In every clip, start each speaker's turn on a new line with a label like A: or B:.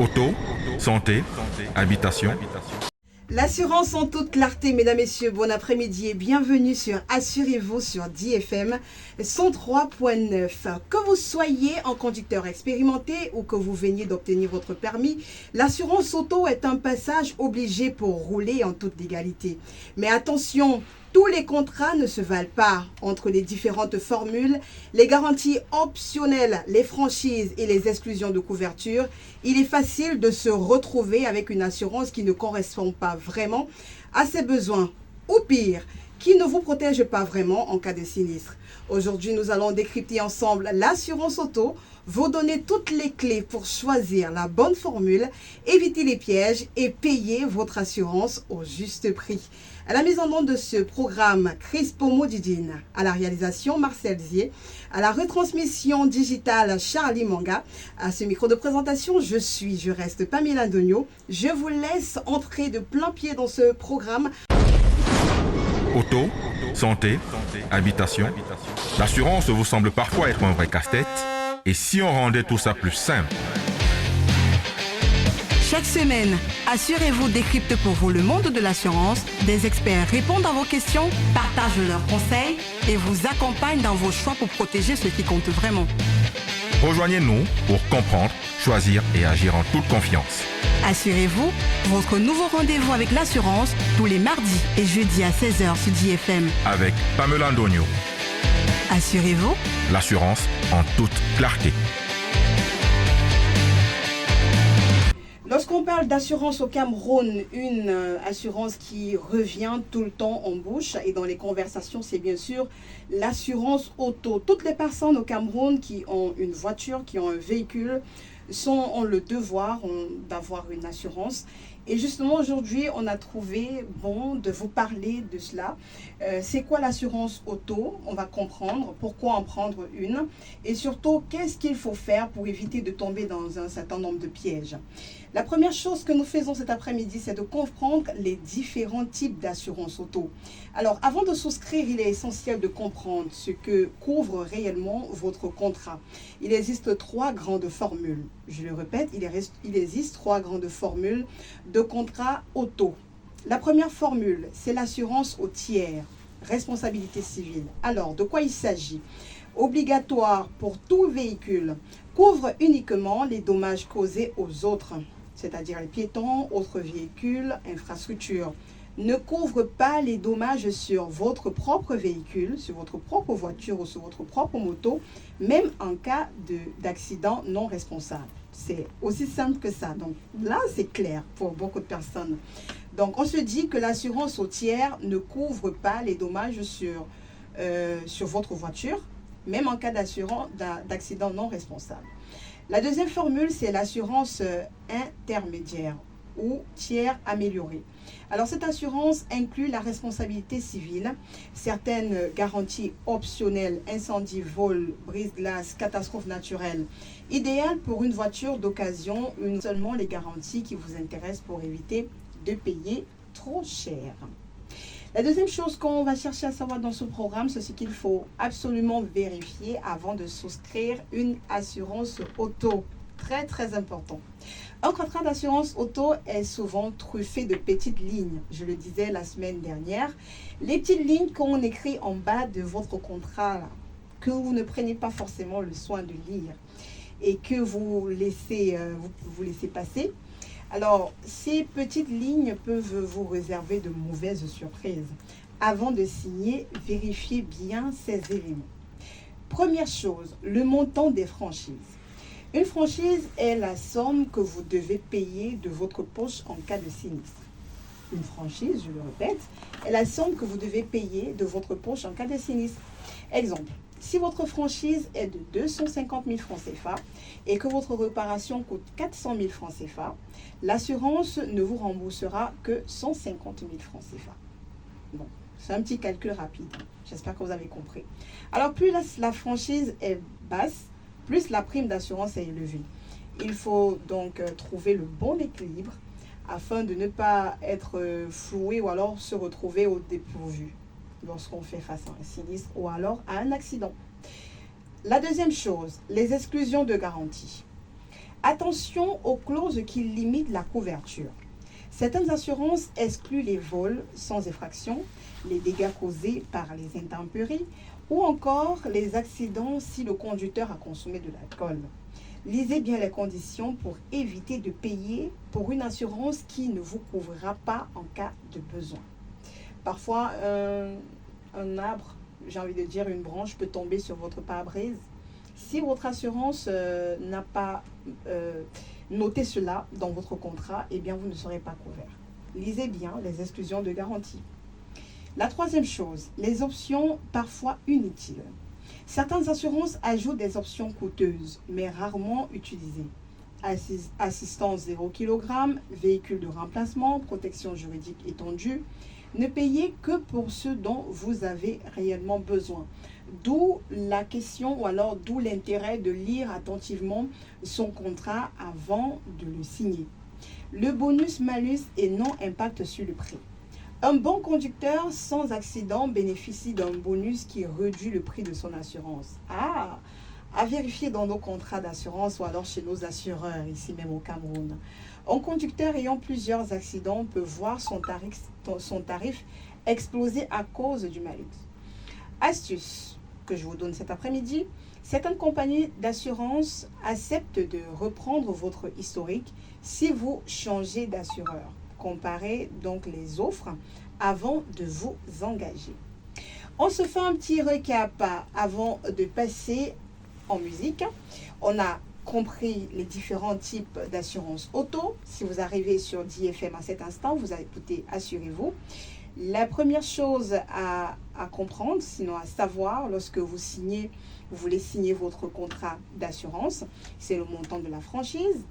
A: Auto, santé, habitation.
B: L'assurance en toute clarté, mesdames, messieurs, bon après-midi et bienvenue sur Assurez-vous sur DFM 103.9. Que vous soyez un conducteur expérimenté ou que vous veniez d'obtenir votre permis, l'assurance auto est un passage obligé pour rouler en toute légalité. Mais attention, tous les contrats ne se valent pas. Entre les différentes formules, les garanties optionnelles, les franchises et les exclusions de couverture, il est facile de se retrouver avec une assurance qui ne correspond pas vraiment à ses besoins. Ou pire, qui ne vous protège pas vraiment en cas de sinistre. Aujourd'hui, nous allons décrypter ensemble l'assurance auto, vous donner toutes les clés pour choisir la bonne formule, éviter les pièges et payer votre assurance au juste prix. À la mise en onde de ce programme, Chris Pomodidine, à la réalisation Marcel Zier, à la retransmission digitale Charlie Manga. À ce micro de présentation, je reste Pamela Dogno. Je vous laisse entrer de plein pied dans ce programme.
A: Auto, santé, habitation. L'assurance vous semble parfois être un vrai casse-tête. Et si on rendait tout ça plus simple?
B: Chaque semaine, Assurez-vous décrypte pour vous le monde de l'assurance. Des experts répondent à vos questions, partagent leurs conseils et vous accompagnent dans vos choix pour protéger ce qui compte vraiment.
A: Rejoignez-nous pour comprendre, choisir et agir en toute confiance.
B: Assurez-vous, votre nouveau rendez-vous avec l'assurance tous les mardis et jeudis à 16h sur DFM.
A: Avec Pamela Dogno.
B: Assurez-vous,
A: l'assurance en toute clarté.
B: Lorsqu'on parle d'assurance au Cameroun, une assurance qui revient tout le temps en bouche et dans les conversations, c'est bien sûr l'assurance auto. Toutes les personnes au Cameroun qui ont une voiture, qui ont un véhicule, ont le devoir d'avoir une assurance. Et justement, aujourd'hui, on a trouvé bon de vous parler de cela. C'est quoi l'assurance auto? On va comprendre pourquoi en prendre une. Et surtout, qu'est-ce qu'il faut faire pour éviter de tomber dans un certain nombre de pièges. La première chose que nous faisons cet après-midi, c'est de comprendre les différents types d'assurance auto. Alors, avant de souscrire, il est essentiel de comprendre ce que couvre réellement votre contrat. Il existe trois grandes formules. Je le répète, il existe trois grandes formules de contrat auto. La première formule, c'est l'assurance au tiers, responsabilité civile. Alors, de quoi il s'agit? Obligatoire pour tout véhicule, couvre uniquement les dommages causés aux autres, c'est-à-dire les piétons, autres véhicules, infrastructures. Ne couvre pas les dommages sur votre propre véhicule, sur votre propre voiture ou sur votre propre moto, même en cas d'accident non responsable. C'est aussi simple que ça. Donc là, c'est clair pour beaucoup de personnes. Donc on se dit que l'assurance au tiers ne couvre pas les dommages sur votre voiture, même en cas d'accident non responsable. La deuxième formule, c'est l'assurance intermédiaire ou tiers amélioré. Alors cette assurance inclut la responsabilité civile, certaines garanties optionnelles, incendie, vol, brise-glace, catastrophe naturelle. Idéal pour une voiture d'occasion, seulement les garanties qui vous intéressent pour éviter de payer trop cher. La deuxième chose qu'on va chercher à savoir dans ce programme, c'est ce qu'il faut absolument vérifier avant de souscrire une assurance auto. Très, très important. Un contrat d'assurance auto est souvent truffé de petites lignes. Je le disais la semaine dernière. Les petites lignes qu'on écrit en bas de votre contrat, là, que vous ne prenez pas forcément le soin de lire et que vous laissez passer. Alors, ces petites lignes peuvent vous réserver de mauvaises surprises. Avant de signer, vérifiez bien ces éléments. Première chose, le montant des franchises. Une franchise est la somme que vous devez payer de votre poche en cas de sinistre. Une franchise, je le répète, est la somme que vous devez payer de votre poche en cas de sinistre. Exemple, si votre franchise est de 250 000 francs CFA et que votre réparation coûte 400 000 francs CFA, l'assurance ne vous remboursera que 150 000 francs CFA. Bon, c'est un petit calcul rapide. J'espère que vous avez compris. Alors, plus la franchise est basse, plus la prime d'assurance est élevée. Il faut donc trouver le bon équilibre afin de ne pas être floué ou alors se retrouver au dépourvu lorsqu'on fait face à un sinistre ou alors à un accident. La deuxième chose, les exclusions de garantie. Attention aux clauses qui limitent la couverture. Certaines assurances excluent les vols sans effraction, les dégâts causés par les intempéries ou encore les accidents si le conducteur a consommé de l'alcool. Lisez bien les conditions pour éviter de payer pour une assurance qui ne vous couvrira pas en cas de besoin. Parfois, un arbre, j'ai envie de dire une branche, peut tomber sur votre pare-brise. Si votre assurance n'a pas noté cela dans votre contrat, eh bien vous ne serez pas couvert. Lisez bien les exclusions de garantie. La troisième chose, les options parfois inutiles. Certaines assurances ajoutent des options coûteuses, mais rarement utilisées. Assistance 0 kg, véhicule de remplacement, protection juridique étendue. Ne payez que pour ce dont vous avez réellement besoin. D'où la question ou alors d'où l'intérêt de lire attentivement son contrat avant de le signer. Le bonus-malus et non impact sur le prix. Un bon conducteur sans accident bénéficie d'un bonus qui réduit le prix de son assurance. À vérifier dans nos contrats d'assurance ou alors chez nos assureurs, ici même au Cameroun. Un conducteur ayant plusieurs accidents peut voir son tarif exploser à cause du malus. Astuce que je vous donne cet après-midi, certaines compagnies d'assurance acceptent de reprendre votre historique si vous changez d'assureur. Comparez donc les offres avant de vous engager. On se fait un petit récap avant de passer en musique. On a compris les différents types d'assurance auto. Si vous arrivez sur DFM à cet instant, vous allez écouter, assurez-vous. La première chose à comprendre, sinon à savoir, lorsque vous voulez signer votre contrat d'assurance, c'est le montant de la franchise.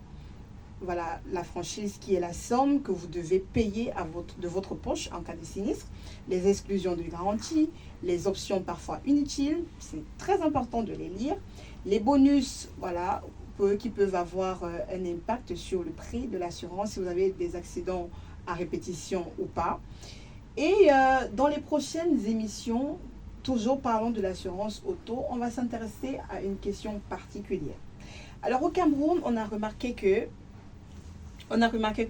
B: Voilà, la franchise qui est la somme que vous devez payer de votre poche en cas de sinistre, les exclusions de garantie, les options parfois inutiles, c'est très important de les lire, les bonus, voilà, qui peuvent avoir un impact sur le prix de l'assurance si vous avez des accidents à répétition ou pas. Et dans les prochaines émissions, toujours parlant de l'assurance auto, on va s'intéresser à une question particulière. Alors au Cameroun, on a remarqué que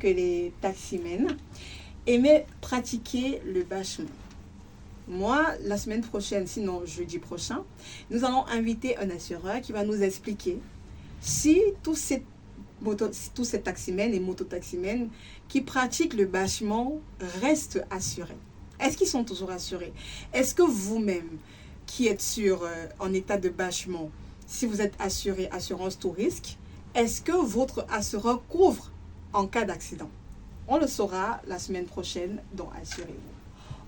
B: les taximens aimaient pratiquer le bâchement. Moi, la semaine prochaine, sinon jeudi prochain, nous allons inviter un assureur qui va nous expliquer si tous ces taximens et mototaximens qui pratiquent le bâchement restent assurés. Est-ce qu'ils sont toujours assurés? Est-ce que vous-même, qui êtes en état de bâchement, si vous êtes assuré assurance tout risque, est-ce que votre assureur couvre en cas d'accident? On le saura la semaine prochaine dans Assurez-vous.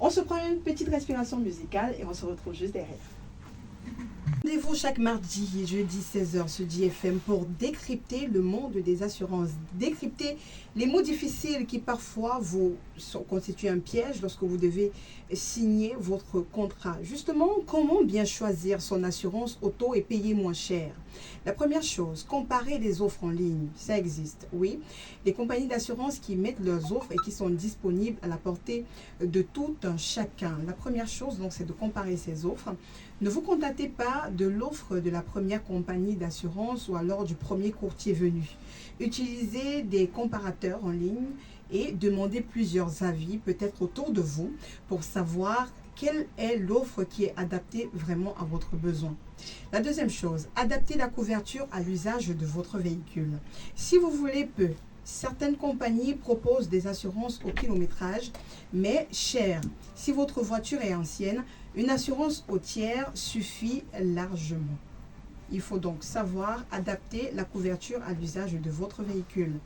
B: On se prend une petite respiration musicale et on se retrouve juste derrière. Rendez-vous chaque mardi et jeudi 16h sur DFM pour décrypter le monde des assurances, décrypter les mots difficiles qui parfois vous constituent un piège lorsque vous devez signer votre contrat. Justement, comment bien choisir son assurance auto et payer moins cher? La première chose, comparer les offres en ligne. Ça existe, oui. Les compagnies d'assurance qui mettent leurs offres et qui sont disponibles à la portée de tout un chacun. La première chose, donc, c'est de comparer ces offres. Ne vous contentez pas de l'offre de la première compagnie d'assurance ou alors du premier courtier venu. Utilisez des comparateurs en ligne et demandez plusieurs avis, peut-être autour de vous, pour savoir quelle est l'offre qui est adaptée vraiment à votre besoin. La deuxième chose, adaptez la couverture à l'usage de votre véhicule. Si vous voulez peu, certaines compagnies proposent des assurances au kilométrage, mais chères. Si votre voiture est ancienne, une assurance au tiers suffit largement. Il faut donc savoir adapter la couverture à l'usage de votre véhicule.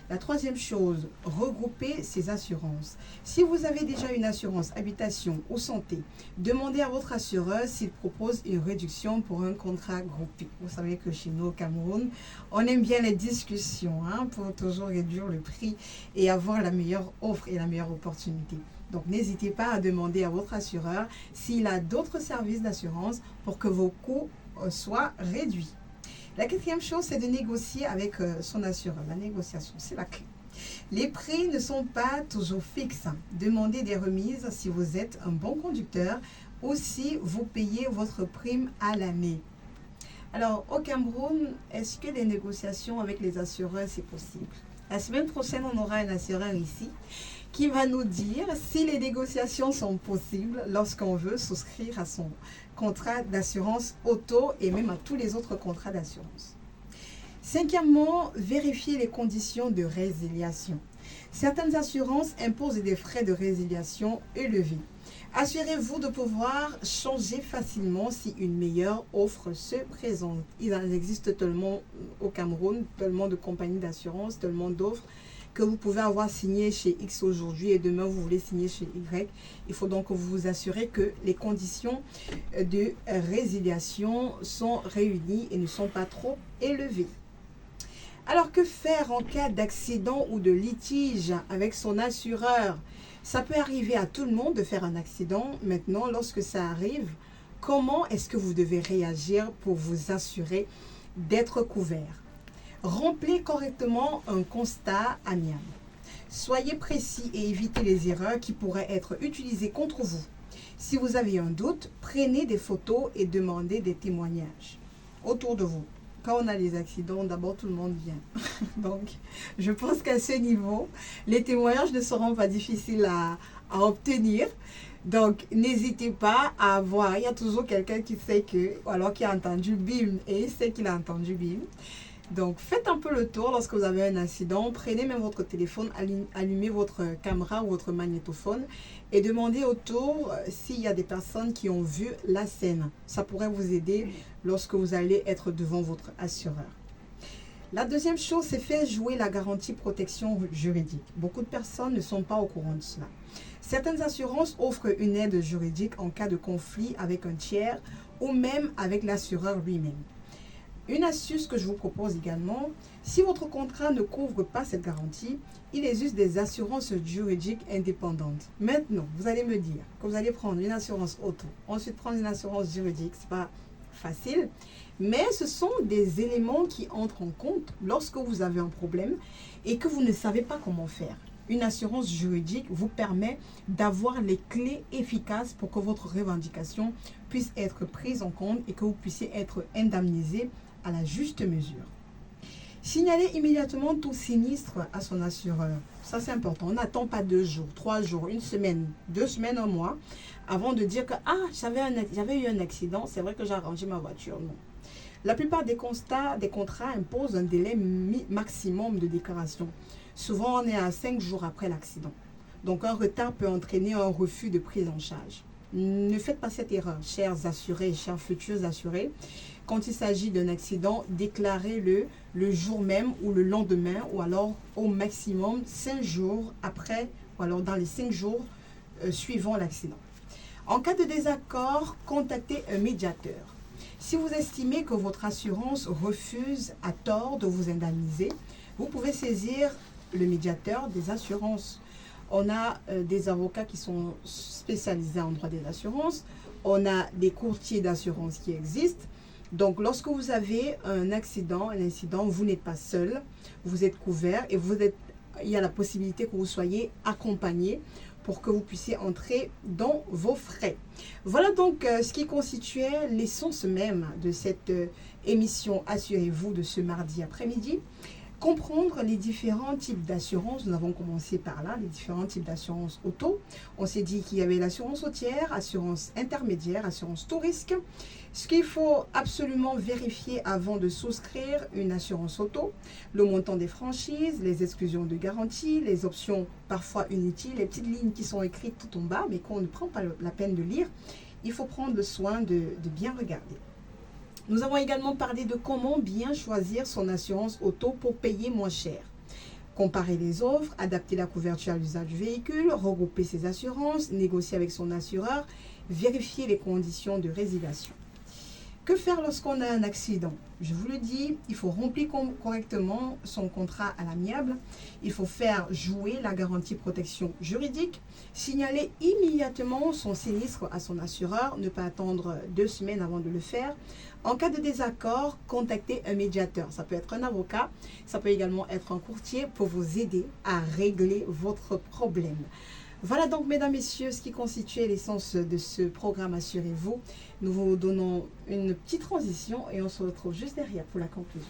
B: La troisième chose, regroupez ces assurances. Si vous avez déjà une assurance habitation ou santé, demandez à votre assureur s'il propose une réduction pour un contrat groupé. Vous savez que chez nous au Cameroun, on aime bien les discussions pour toujours réduire le prix et avoir la meilleure offre et la meilleure opportunité. Donc n'hésitez pas à demander à votre assureur s'il a d'autres services d'assurance pour que vos coûts soient réduits. La quatrième chose, c'est de négocier avec son assureur. La négociation, c'est la clé. Les prix ne sont pas toujours fixes. Demandez des remises si vous êtes un bon conducteur ou si vous payez votre prime à l'année. Alors, au Cameroun, est-ce que les négociations avec les assureurs, c'est possible? La semaine prochaine, on aura un assureur ici qui va nous dire si les négociations sont possibles lorsqu'on veut souscrire à son contrat d'assurance auto et même à tous les autres contrats d'assurance. Cinquièmement, vérifier les conditions de résiliation. Certaines assurances imposent des frais de résiliation élevés. Assurez-vous de pouvoir changer facilement si une meilleure offre se présente. Il en existe tellement au Cameroun, tellement de compagnies d'assurance, tellement d'offres que vous pouvez avoir signé chez X aujourd'hui et demain vous voulez signer chez Y. Il faut donc vous vous assurer que les conditions de résiliation sont réunies et ne sont pas trop élevées. Alors que faire en cas d'accident ou de litige avec son assureur? Ça peut arriver à tout le monde de faire un accident. Maintenant, lorsque ça arrive, comment est-ce que vous devez réagir pour vous assurer d'être couvert? Remplissez correctement un constat amiable. Soyez précis et évitez les erreurs qui pourraient être utilisées contre vous. Si vous avez un doute, prenez des photos et demandez des témoignages autour de vous. Quand on a des accidents, d'abord tout le monde vient. Donc, je pense qu'à ce niveau, les témoignages ne seront pas difficiles à obtenir. Donc, n'hésitez pas à voir. Il y a toujours quelqu'un qui sait que, ou alors qui a entendu BIM et il sait qu'il a entendu BIM. Donc, faites un peu le tour lorsque vous avez un accident. Prenez même votre téléphone, allumez votre caméra ou votre magnétophone et demandez autour s'il y a des personnes qui ont vu la scène. Ça pourrait vous aider lorsque vous allez être devant votre assureur. La deuxième chose, c'est faire jouer la garantie protection juridique. Beaucoup de personnes ne sont pas au courant de cela. Certaines assurances offrent une aide juridique en cas de conflit avec un tiers ou même avec l'assureur lui-même. Une astuce que je vous propose également, si votre contrat ne couvre pas cette garantie, il existe des assurances juridiques indépendantes. Maintenant, vous allez me dire que vous allez prendre une assurance auto, ensuite prendre une assurance juridique, ce n'est pas facile, mais ce sont des éléments qui entrent en compte lorsque vous avez un problème et que vous ne savez pas comment faire. Une assurance juridique vous permet d'avoir les clés efficaces pour que votre revendication puisse être prise en compte et que vous puissiez être indemnisé à la juste mesure. Signalez immédiatement tout sinistre à son assureur. Ça, c'est important. On n'attend pas 2 jours, 3 jours, 1 semaine, 2 semaines, 1 mois avant de dire que j'avais eu un accident, c'est vrai que j'ai arrangé ma voiture. Non. La plupart des contrats imposent un délai maximum de déclaration. Souvent, on est à 5 jours après l'accident. Donc, un retard peut entraîner un refus de prise en charge. Ne faites pas cette erreur, chers assurés, chers futurs assurés. Quand il s'agit d'un accident, déclarez-le le jour même ou le lendemain ou alors au maximum 5 jours après ou alors dans les 5 jours suivant l'accident. En cas de désaccord, contactez un médiateur. Si vous estimez que votre assurance refuse à tort de vous indemniser, vous pouvez saisir le médiateur des assurances. On a des avocats qui sont spécialisés en droit des assurances. On a des courtiers d'assurance qui existent. Donc, lorsque vous avez un incident, vous n'êtes pas seul. Vous êtes couvert et il y a la possibilité que vous soyez accompagné pour que vous puissiez entrer dans vos frais. Voilà donc ce qui constituait l'essence même de cette émission Assurez-vous de ce mardi après-midi. Comprendre les différents types d'assurance. Nous avons commencé par là, les différents types d'assurance auto. On s'est dit qu'il y avait l'assurance routière, assurance intermédiaire, assurance tout risque. Ce qu'il faut absolument vérifier avant de souscrire une assurance auto, le montant des franchises, les exclusions de garantie, les options parfois inutiles, les petites lignes qui sont écrites tout en bas mais qu'on ne prend pas la peine de lire. Il faut prendre le soin de bien regarder. Nous avons également parlé de comment bien choisir son assurance auto pour payer moins cher. Comparer les offres, adapter la couverture à l'usage du véhicule, regrouper ses assurances, négocier avec son assureur, vérifier les conditions de résiliation. Que faire lorsqu'on a un accident? Je vous le dis, il faut remplir correctement son contrat à l'amiable. Il faut faire jouer la garantie protection juridique. Signaler immédiatement son sinistre à son assureur. Ne pas attendre 2 semaines avant de le faire. En cas de désaccord, contactez un médiateur. Ça peut être un avocat, ça peut également être un courtier pour vous aider à régler votre problème. Voilà donc, mesdames, messieurs, ce qui constituait l'essence de ce programme Assurez-vous. Nous vous donnons une petite transition et on se retrouve juste derrière pour la conclusion.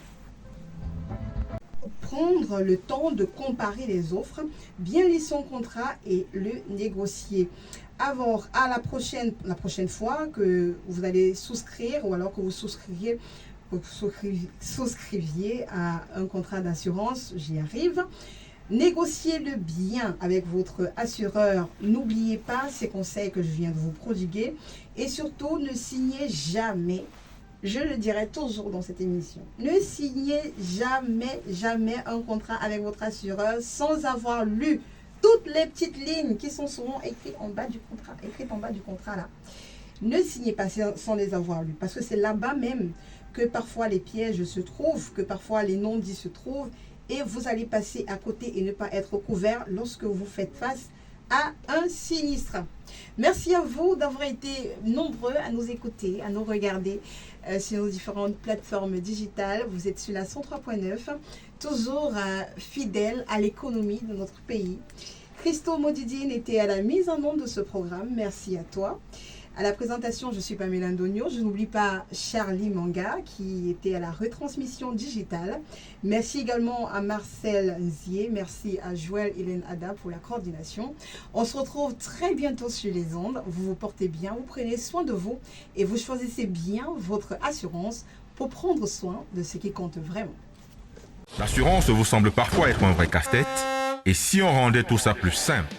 B: Prendre le temps de comparer les offres, bien lire son contrat et le négocier. Avant, à la prochaine fois que vous allez souscrire ou alors que vous souscriviez à un contrat d'assurance, j'y arrive. Négociez-le bien avec votre assureur. N'oubliez pas ces conseils que je viens de vous prodiguer. Et surtout, ne signez jamais, je le dirai toujours dans cette émission, ne signez jamais un contrat avec votre assureur sans avoir lu toutes les petites lignes qui sont souvent écrites en bas du contrat là. Ne signez pas sans les avoir lues, parce que c'est là-bas même que parfois les pièges se trouvent, que parfois les non-dits se trouvent, et vous allez passer à côté et ne pas être couvert lorsque vous faites face à un sinistre. Merci à vous d'avoir été nombreux à nous écouter, à nous regarder sur nos différentes plateformes digitales. Vous êtes sur la 103.9, toujours fidèle à l'économie de notre pays. Christo Modidine était à la mise en onde de ce programme. Merci à toi. À la présentation, je suis Pamela Ndonio. Je n'oublie pas Charlie Manga qui était à la retransmission digitale. Merci également à Marcel Nzier. Merci à Joël Hélène Ada pour la coordination. On se retrouve très bientôt sur les ondes. Vous vous portez bien, vous prenez soin de vous et vous choisissez bien votre assurance pour prendre soin de ce qui compte vraiment.
A: L'assurance vous semble parfois être un vrai casse-tête. Et si on rendait tout ça plus simple?